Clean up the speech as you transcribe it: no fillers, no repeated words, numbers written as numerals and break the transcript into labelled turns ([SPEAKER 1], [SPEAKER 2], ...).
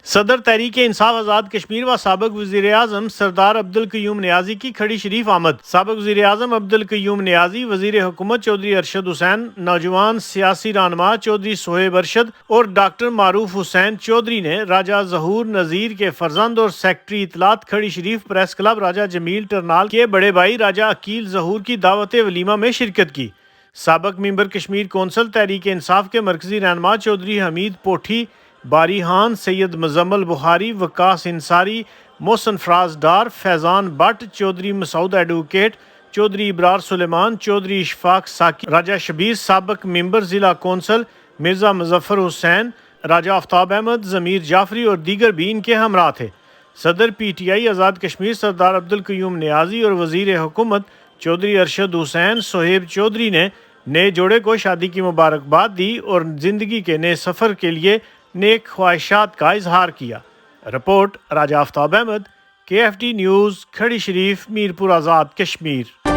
[SPEAKER 1] صدر تحریک انصاف آزاد کشمیر و سابق وزیر اعظم سردار عبدالقیوم نیازی کی کھڑی شریف آمد۔ سابق وزیر اعظم عبدالقیوم نیازی، وزیر حکومت چودھری ارشد حسین، نوجوان سیاسی رہنما چودھری صہیب ارشد اور ڈاکٹر معروف حسین چودھری نے راجہ ظہور نذیر کے فرزند اور سیکرٹری اطلاعات کھڑی شریف پریس کلب راجہ جمیل ٹرنال کے بڑے بھائی راجہ عقیل ظہور کی دعوت ولیمہ میں شرکت کی۔ سابق ممبر کشمیر کونسل تحریک انصاف کے مرکزی رہنما چودھری حمید پوٹھی، باری خان، سید مزمل بخاری، وقاص انصاری، محسن فراز ڈار، فیضان بٹ، چودھری مسعود ایڈوکیٹ، چودھری ابرار سلیمان، چودھری اشفاق ساکی، راجہ شبیر سابق ممبر ضلع کونسل مرزا مظفر حسین، راجہ آفتاب احمد، ضمیر جعفری اور دیگر بھی ان کے ہمراہ تھے۔ صدر P T I Azad Kashmir سردار عبدالقیوم نیازی اور وزیر حکومت چودھری ارشد حسین صہیب چودھری نے نئے جوڑے کو شادی کی مبارکباد دی اور زندگی کے نئے سفر کے لیے نیک خواہشات کا اظہار کیا۔ رپورٹ راجہ آفتاب احمد، KFT نیوز، کھڑی شریف، میرپور آزاد کشمیر۔